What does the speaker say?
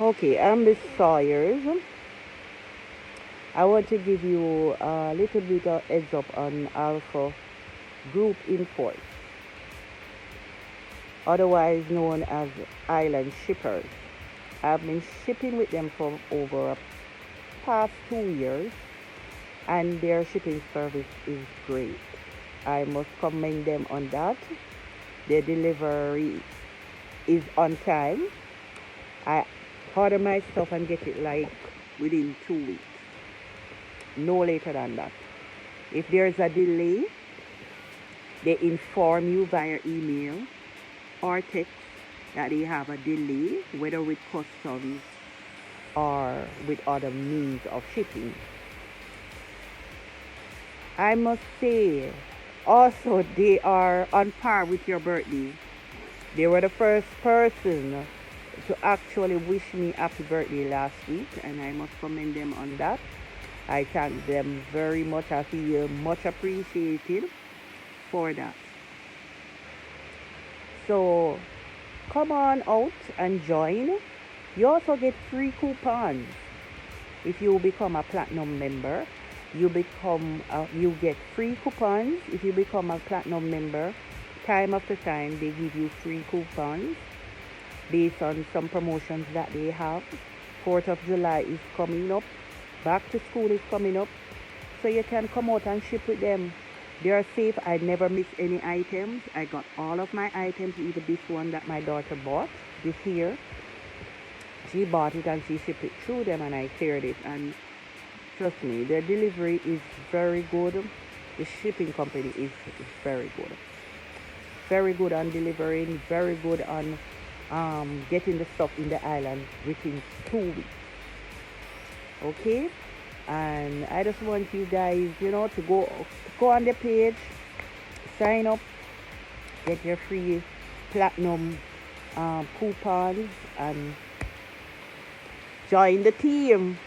Okay, I'm Miss Sawyers. I want to give you a little bit of heads up on Alpha Group Imports, otherwise known as Island Shippers. I've been shipping with them for over a past 2 years, and their shipping service is great. I must commend them on that. Their delivery is on time. I order my stuff and get it like within 2 weeks, no later than that. If there's a delay, they inform you via email or text that they have a delay, whether with customs or with other means of shipping. I must say, also, they are on par with your birthday. They were the first person to actually wish me happy birthday last week, and I must commend them on that. I thank them very much. I feel much appreciated for that. So come on out and join. You also get free coupons if you become a platinum member. You get free coupons if you become a platinum member. Time after time, they give you free coupons based on some promotions that they have. 4th of July is coming up. Back to school is coming up. So you can come out and ship with them. They are safe. I never miss any items. I got all of my items, even this one that my daughter bought this year. She bought it and she shipped it through them, and I cleared it. And trust me, their delivery is very good. The shipping company is very good. Very good on delivering, very good on getting the stuff in the island within 2 weeks. Okay? And I just want you guys, to go on the page, sign up, get your free platinum coupons, and join the team.